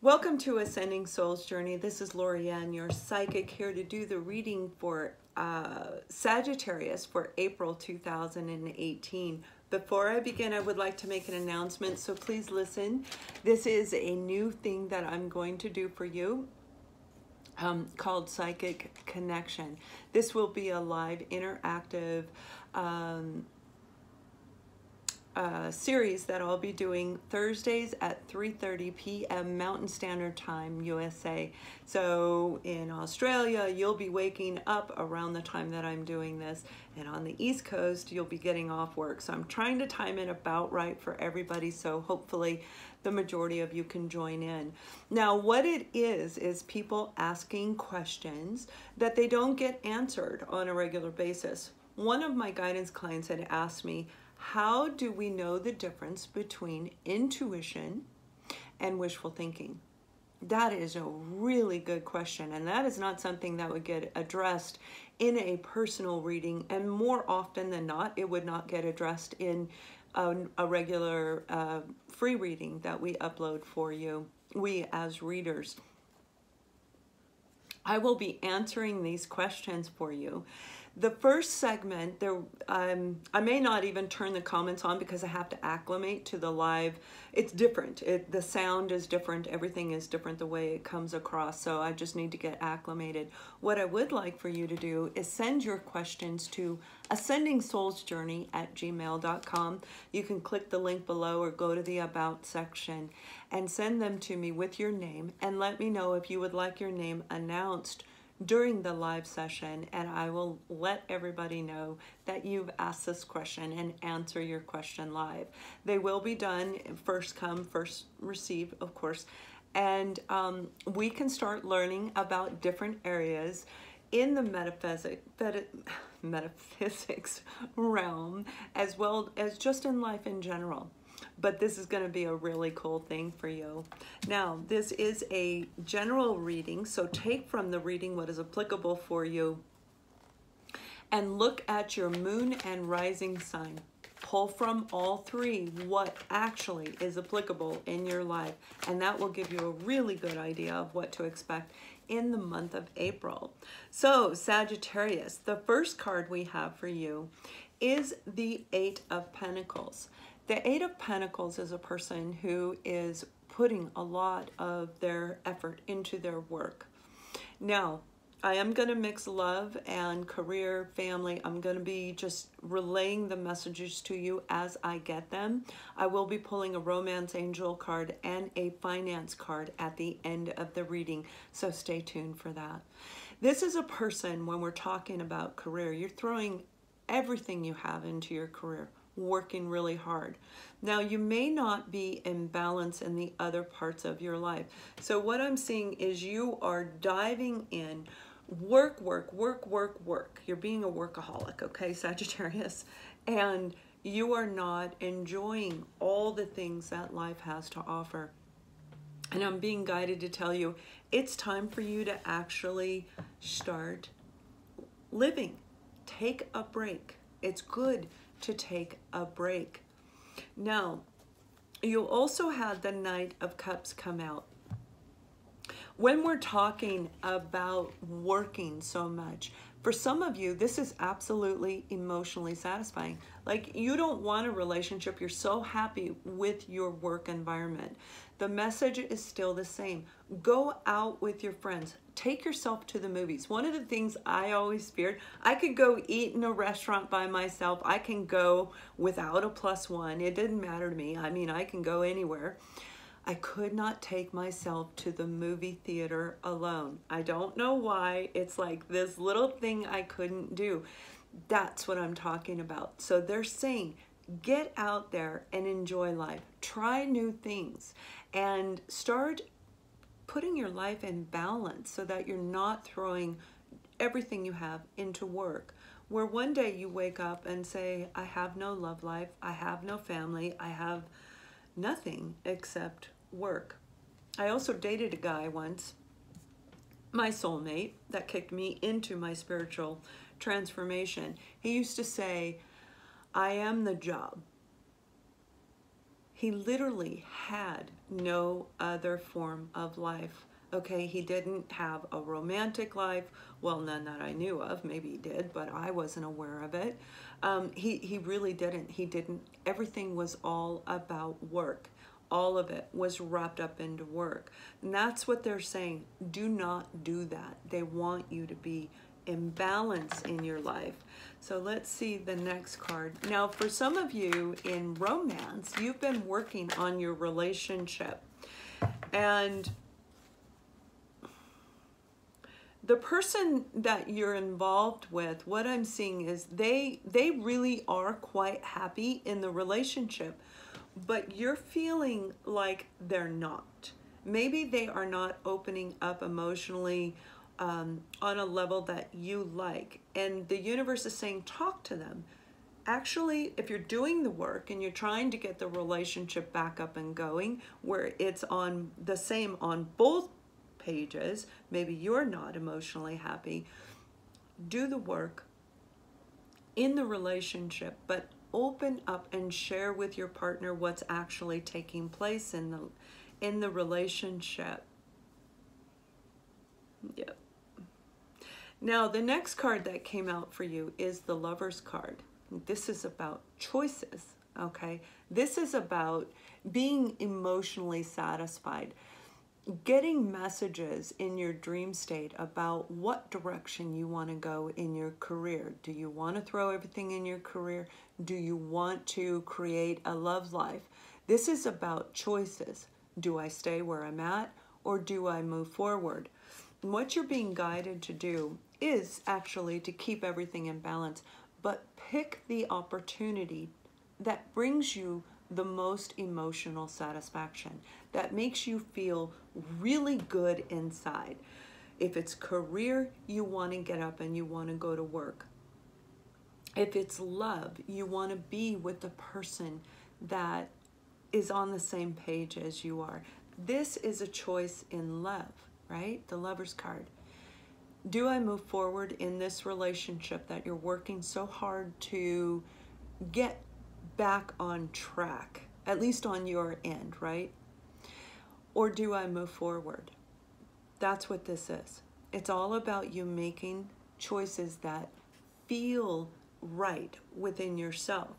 Welcome to Ascending Soul's Journey. This is Lorianne, your psychic, here to do the reading for Sagittarius for April 2018. Before I begin, I would like to make an announcement, so please listen. This is a new thing that I'm going to do for you called Psychic Connection. This will be a live interactive series that I'll be doing Thursdays at 3:30 p.m. Mountain Standard Time, USA. So in Australia, you'll be waking up around the time that I'm doing this. And on the East Coast, you'll be getting off work. So I'm trying to time it about right for everybody. So hopefully the majority of you can join in. Now, what it is people asking questions that they don't get answered on a regular basis. One of my guidance clients had asked me, how do we know the difference between intuition and wishful thinking? That is a really good question, and that is not something that would get addressed in a personal reading, and more often than not, it would not get addressed in a regular free reading that we upload for you, we as readers. I will be answering these questions for you. The first segment, I may not even turn the comments on because I have to acclimate to the live. It's different. The sound is different. Everything is different the way it comes across. So I just need to get acclimated. What I would like for you to do is send your questions to ascendingsoulsjourney@gmail.com. You can click the link below or go to the About section and send them to me with your name and let me know if you would like your name announced during the live session, and I will let everybody know that you've asked this question and answer your question live. They will be done first come, first receive, of course, and we can start learning about different areas in the metaphysics realm, as well as just in life in general. But this is going to be a really cool thing for you. Now, this is a general reading, so take from the reading what is applicable for you and look at your moon and rising sign. Pull from all three what actually is applicable in your life, and that will give you a really good idea of what to expect in the month of April. So, Sagittarius, the first card we have for you is the Eight of Pentacles. The Eight of Pentacles is a person who is putting a lot of their effort into their work. Now, I am going to mix love and career, family. I'm going to be just relaying the messages to you as I get them. I will be pulling a romance angel card and a finance card at the end of the reading, so stay tuned for that. This is a person, when we're talking about career, you're throwing everything you have into your career, working really hard. Now, you may not be in balance in the other parts of your life. So what I'm seeing is you are diving in, work. You're being a workaholic, okay, Sagittarius? And you are not enjoying all the things that life has to offer. And I'm being guided to tell you, it's time for you to actually start living. Take a break. It's good to take a break. Now, you also had the Knight of Cups come out. When we're talking about working so much, for some of you, this is absolutely emotionally satisfying. Like, you don't want a relationship. You're so happy with your work environment. The message is still the same. Go out with your friends. Take yourself to the movies. One of the things I always feared, I could go eat in a restaurant by myself. I can go without a +1. It didn't matter to me. I mean, I can go anywhere. I could not take myself to the movie theater alone. I don't know why. It's like this little thing I couldn't do. That's what I'm talking about. So they're saying, get out there and enjoy life. Try new things and start putting your life in balance so that you're not throwing everything you have into work. Where one day you wake up and say, I have no love life, I have no family, I have nothing except work. I also dated a guy once, my soulmate, that kicked me into my spiritual transformation. He used to say, I am the job. He literally had no other form of life. Okay, he didn't have a romantic life. Well, none that I knew of. Maybe he did, but I wasn't aware of it. He really didn't. He didn't. Everything was all about work. All of it was wrapped up into work. And that's what they're saying. Do not do that. They want you to be in balance in your life. So let's see the next card. Now, for some of you in romance, you've been working on your relationship. And the person that you're involved with, what I'm seeing is they really are quite happy in the relationship, but you're feeling like they're not. Maybe they are not opening up emotionally on a level that you like. And the universe is saying, talk to them. Actually, if you're doing the work and you're trying to get the relationship back up and going, where it's on the same on both pages, maybe you're not emotionally happy, do the work in the relationship, but open up and share with your partner what's actually taking place in the relationship. Yep. Now, the next card that came out for you is the Lover's card. This is about choices, okay? This is about being emotionally satisfied. Getting messages in your dream state about what direction you want to go in your career. Do you want to throw everything in your career? Do you want to create a love life? This is about choices. Do I stay where I'm at, or do I move forward? And what you're being guided to do is actually to keep everything in balance, but pick the opportunity that brings you the most emotional satisfaction, that makes you feel really good inside. If it's career, you want to get up and you want to go to work. If it's love, you want to be with the person that is on the same page as you are. This is a choice in love, right? The Lover's card. Do I move forward in this relationship that you're working so hard to get back on track, at least on your end, right? Or do I move forward? That's what this is. It's all about you making choices that feel right within yourself,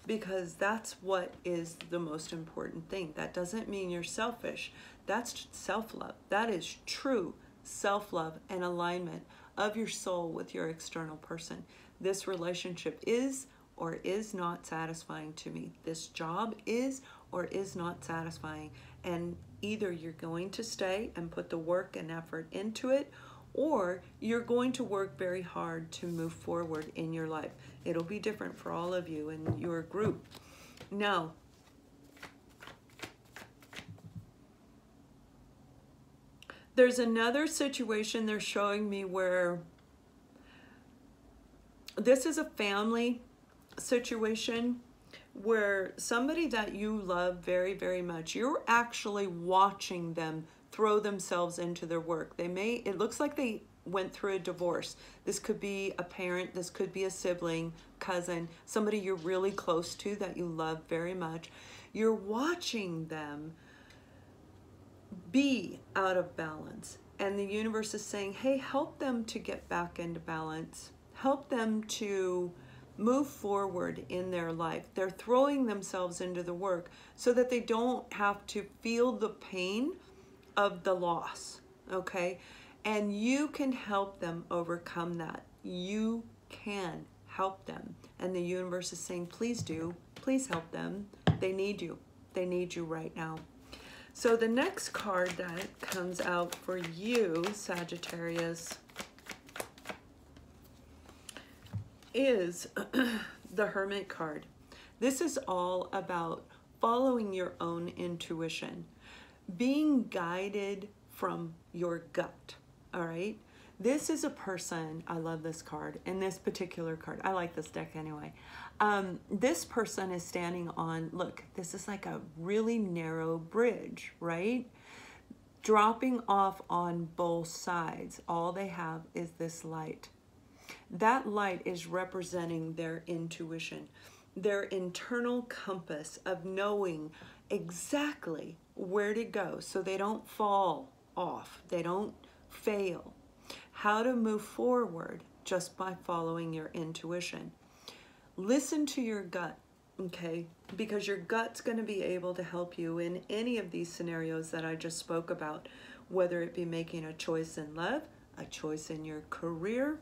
because that's what is the most important thing. That doesn't mean you're selfish. That's self-love. That is true self-love and alignment of your soul with your external person. This relationship is or is not satisfying to me. This job is or is not satisfying. And either you're going to stay and put the work and effort into it, or you're going to work very hard to move forward in your life. It'll be different for all of you in your group. Now, there's another situation they're showing me where this is a family situation where somebody that you love very, very much, you're actually watching them throw themselves into their work. It looks like they went through a divorce. This could be a parent, this could be a sibling, cousin, somebody you're really close to that you love very much. You're watching them be out of balance. And the universe is saying, hey, help them to get back into balance. Help them to move forward in their life. They're throwing themselves into the work so that they don't have to feel the pain of the loss, okay? And you can help them overcome that. You can help them. And the universe is saying, please do. Please help them. They need you. They need you right now. So the next card that comes out for you, Sagittarius, is the Hermit card. This is all about following your own intuition, being guided from your gut, all right? This is a person, I love this card, and this particular card, I like this deck anyway. This person is standing on, look, this is like a really narrow bridge, right? Dropping off on both sides. All they have is this light. That light is representing their intuition, their internal compass of knowing exactly where to go so they don't fall off, they don't fail, how to move forward just by following your intuition. Listen to your gut, okay? Because your gut's going to be able to help you in any of these scenarios that I just spoke about, whether it be making a choice in love, a choice in your career,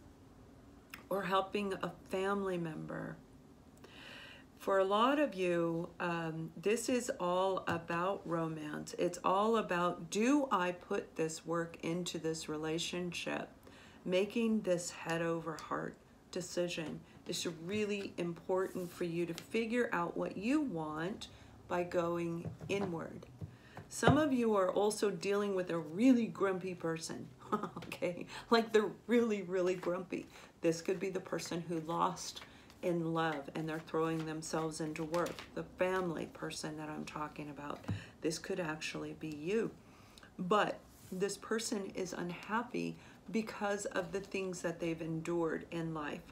or helping a family member. For a lot of you, this is all about romance. It's all about, do I put this work into this relationship? Making this head over heart decision is really important for you to figure out what you want by going inward. Some of you are also dealing with a really grumpy person, okay? Like they're really, really grumpy. This could be the person who lost in love and they're throwing themselves into work. The family person that I'm talking about. This could actually be you. But this person is unhappy because of the things that they've endured in life.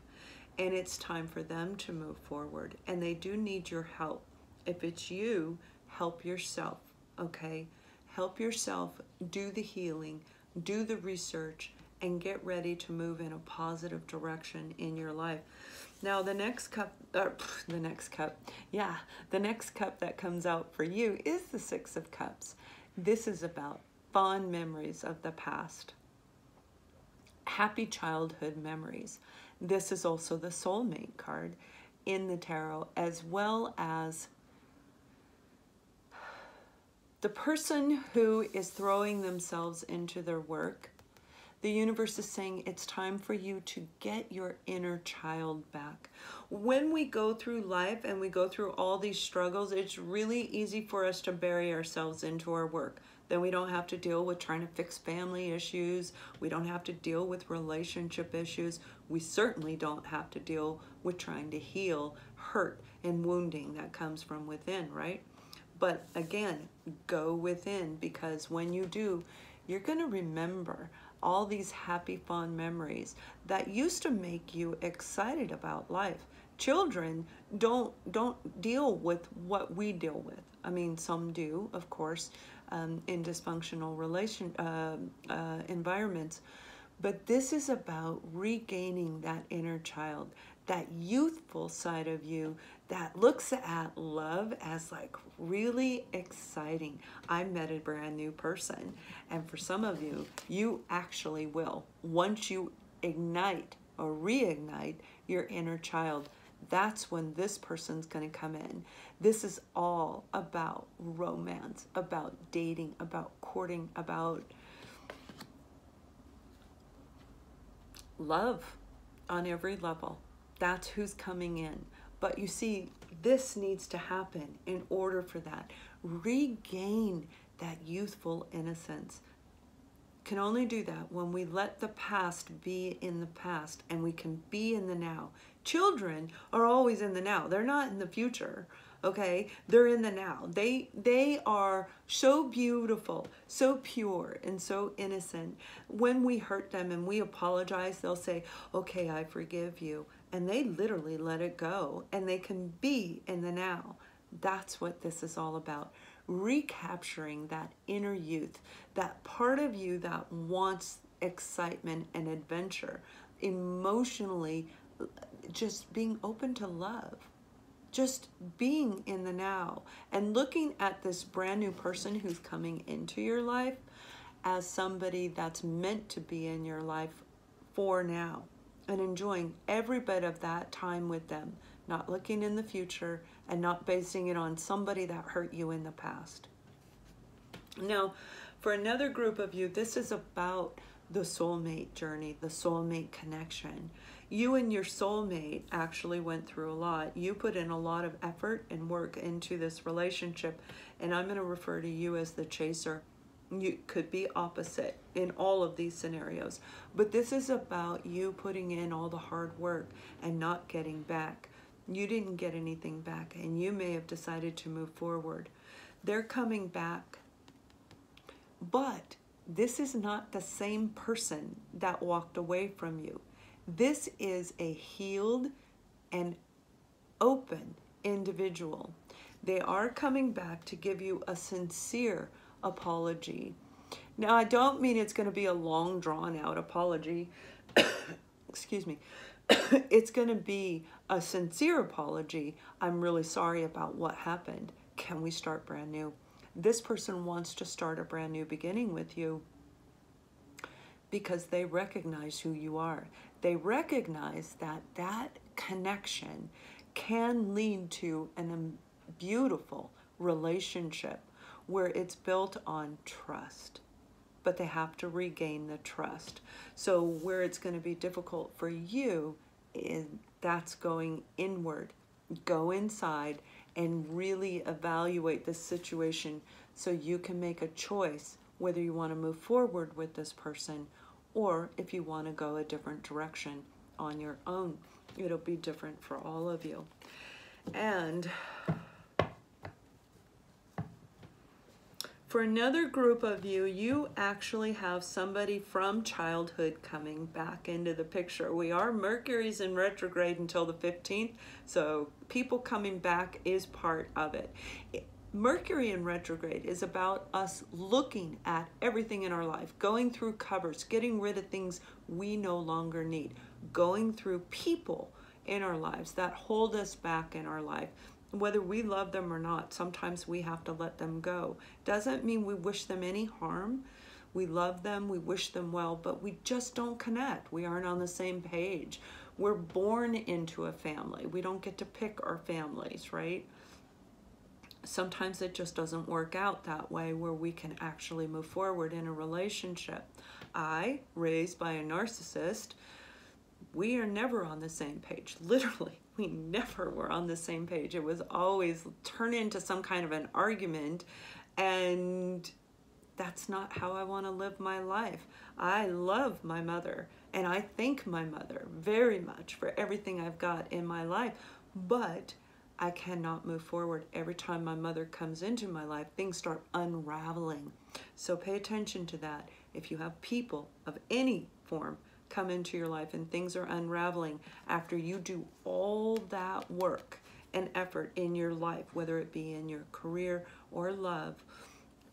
And it's time for them to move forward. And they do need your help. If it's you, help yourself, okay? Help yourself do the healing, do the research, and get ready to move in a positive direction in your life. Now, the next cup that comes out for you is the Six of Cups. This is about fond memories of the past, happy childhood memories. This is also the soulmate card in the tarot, as well as the person who is throwing themselves into their work. The universe is saying it's time for you to get your inner child back. When we go through life and we go through all these struggles, it's really easy for us to bury ourselves into our work. Then we don't have to deal with trying to fix family issues. We don't have to deal with relationship issues. We certainly don't have to deal with trying to heal hurt and wounding that comes from within, right? But again, go within, because when you do, you're going to remember all these happy, fond memories that used to make you excited about life. Children don't deal with what we deal with. I mean, some do, of course, in dysfunctional environments. But this is about regaining that inner child, that youthful side of you that looks at love as like really exciting. I met a brand new person. And for some of you, you actually will. Once you ignite or reignite your inner child, that's when this person's going to come in. This is all about romance, about dating, about courting, about love on every level. That's who's coming in. But you see, this needs to happen in order for that. Regain that youthful innocence. Can only do that when we let the past be in the past and we can be in the now. Children are always in the now. They're not in the future, okay? They're in the now. They are so beautiful, so pure, and so innocent. When we hurt them and we apologize, they'll say, okay, I forgive you. And they literally let it go, and they can be in the now. That's what this is all about. Recapturing that inner youth, that part of you that wants excitement and adventure, emotionally just being open to love, just being in the now, and looking at this brand new person who's coming into your life as somebody that's meant to be in your life for now, and enjoying every bit of that time with them, not looking in the future and not basing it on somebody that hurt you in the past. Now, for another group of you, this is about the soulmate journey, the soulmate connection. You and your soulmate actually went through a lot. You put in a lot of effort and work into this relationship, and I'm going to refer to you as the chaser. You could be opposite in all of these scenarios, but this is about you putting in all the hard work and not getting back. You didn't get anything back, and you may have decided to move forward. They're coming back, but this is not the same person that walked away from you. This is a healed and open individual. They are coming back to give you a sincere apology. Now, I don't mean it's going to be a long, drawn-out apology. Excuse me. It's going to be a sincere apology. I'm really sorry about what happened. Can we start brand new? This person wants to start a brand new beginning with you because they recognize who you are. They recognize that that connection can lead to a beautiful relationship where it's built on trust. But they have to regain the trust. So where it's going to be difficult for you is that's going inward. Go inside and really evaluate this situation so you can make a choice whether you want to move forward with this person or if you want to go a different direction on your own. It'll be different for all of you. And for another group of you, you actually have somebody from childhood coming back into the picture. Mercury's in retrograde until the 15th, so people coming back is part of it. Mercury in retrograde is about us looking at everything in our life, going through covers, getting rid of things we no longer need, going through people in our lives that hold us back in our life. Whether we love them or not, sometimes we have to let them go. Doesn't mean we wish them any harm. We love them, we wish them well, but we just don't connect. We aren't on the same page. We're born into a family. We don't get to pick our families, right? Sometimes it just doesn't work out that way where we can actually move forward in a relationship. Raised by a narcissist, we are never on the same page. Literally, we never were on the same page. It was always turn into some kind of an argument, and that's not how I want to live my life. I love my mother, and I thank my mother very much for everything I've got in my life, but I cannot move forward. Every time my mother comes into my life, things start unraveling. So pay attention to that. If you have people of any form come into your life and things are unraveling after you do all that work and effort in your life, whether it be in your career or love,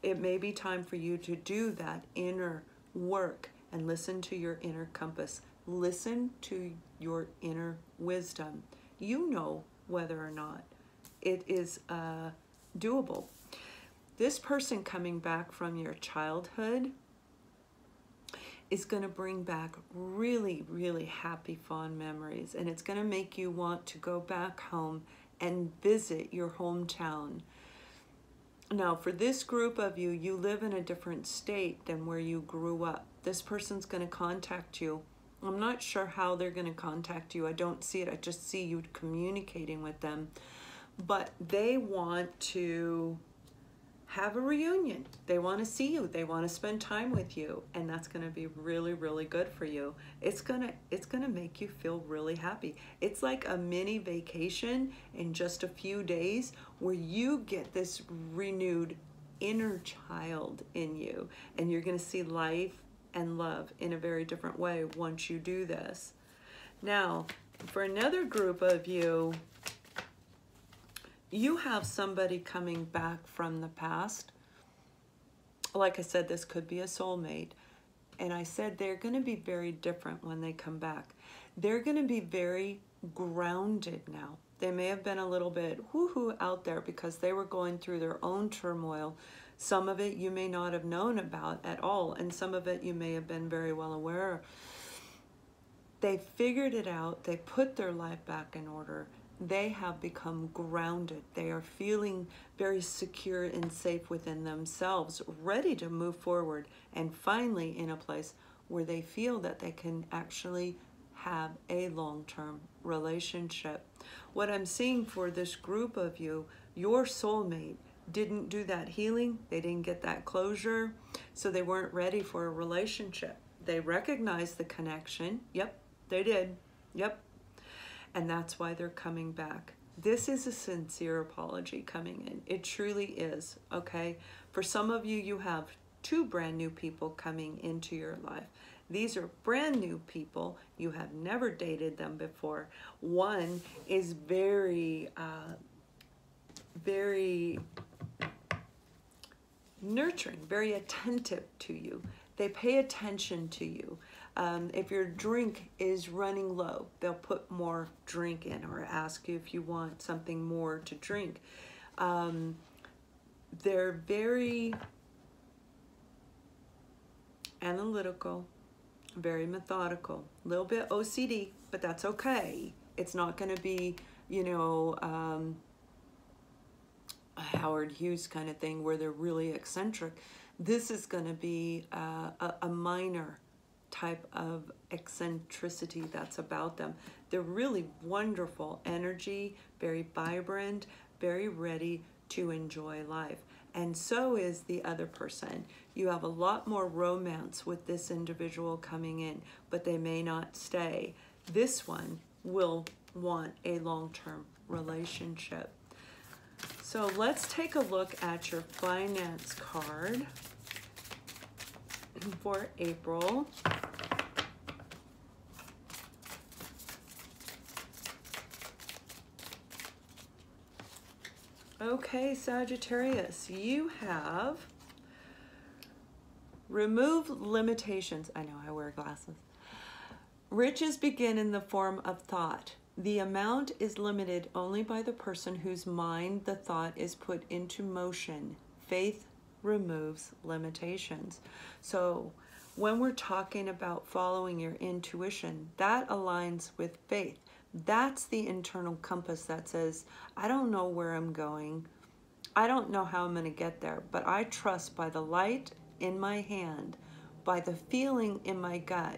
it may be time for you to do that inner work and listen to your inner compass. Listen to your inner wisdom. You know whether or not it is doable. This person coming back from your childhood is going to bring back really, really happy, fond memories. And it's going to make you want to go back home and visit your hometown. Now, for this group of you, you live in a different state than where you grew up. This person's going to contact you. I'm not sure how they're going to contact you. I don't see it. I just see you communicating with them. But they want to have a reunion. They want to see you. They want to spend time with you, and that's going to be really, really good for you. It's gonna make you feel really happy. It's like a mini vacation in just a few days where you get this renewed inner child in you, and you're going to see life and love in a very different way once you do this. Now, for another group of you, you have somebody coming back from the past. Like I said, this could be a soulmate. And I said they're going to be very different when they come back. They're going to be very grounded now. They may have been a little bit woohoo out there because they were going through their own turmoil. Some of it you may not have known about at all, and some of it you may have been very well aware of. They figured it out. They put their life back in order. They have become grounded. They are feeling very secure and safe within themselves, ready to move forward, and finally in a place where they feel that they can actually have a long-term relationship. What I'm seeing for this group of you, your soulmate didn't do that healing. They didn't get that closure, so they weren't ready for a relationship. They recognized the connection. Yep, they did. Yep. And that's why they're coming back. This is a sincere apology coming in. It truly is, okay? For some of you, you have two brand new people coming into your life. These are brand new people. You have never dated them before. One is very very nurturing, very attentive to you. They pay attention to you. If your drink is running low, they'll put more drink in or ask you if you want something more to drink. They're very analytical, very methodical, a little bit OCD, but that's okay. It's not going to be, you know, a Howard Hughes kind of thing where they're really eccentric. This is going to be a minor type of eccentricity that's about them. They're really wonderful energy, very vibrant, very ready to enjoy life. And so is the other person. You have a lot more romance with this individual coming in, but they may not stay. This one will want a long-term relationship. So let's take a look at your finance card for April. Okay, Sagittarius, you have remove limitations. I know I wear glasses. Riches begin in the form of thought. The amount is limited only by the person whose mind the thought is put into motion. Faith removes limitations. So when we're talking about following your intuition, that aligns with faith. That's the internal compass that says, I don't know where I'm going. I don't know how I'm going to get there, but I trust by the light in my hand, by the feeling in my gut,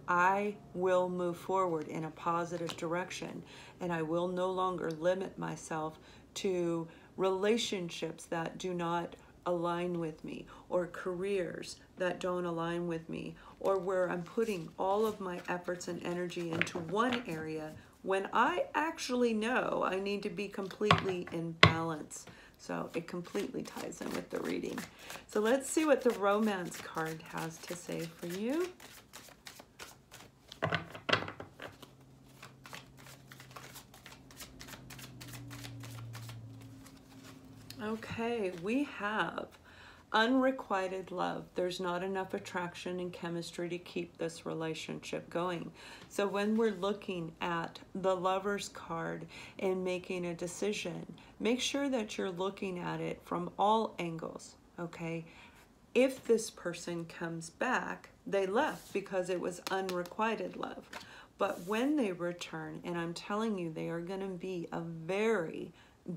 I will move forward in a positive direction, and I will no longer limit myself to relationships that do not align with me, or careers that don't align with me, or where I'm putting all of my efforts and energy into one area when I actually know I need to be completely in balance. So it completely ties in with the reading. So let's see what the romance card has to say for you. Okay, we have unrequited love. There's not enough attraction and chemistry to keep this relationship going. So when we're looking at the Lover's card and making a decision, make sure that you're looking at it from all angles, okay? If this person comes back, they left because it was unrequited love. But when they return, and I'm telling you, they are going to be a very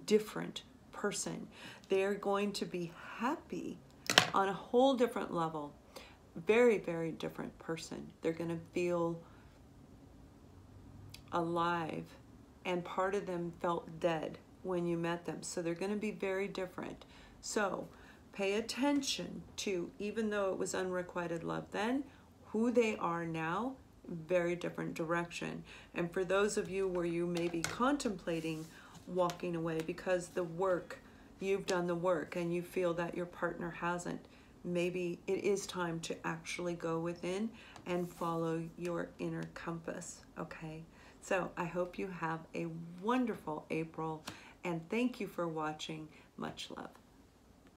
different person. They are going to be happy on a whole different level. Very, very different person. They're going to feel alive, and part of them felt dead when you met them. So they're going to be very different. So pay attention to, even though it was unrequited love then, who they are now, very different direction. And for those of you where you may be contemplating walking away because the work, you've done the work and you feel that your partner hasn't, maybe it is time to actually go within and follow your inner compass, okay? So I hope you have a wonderful April, and thank you for watching. Much love.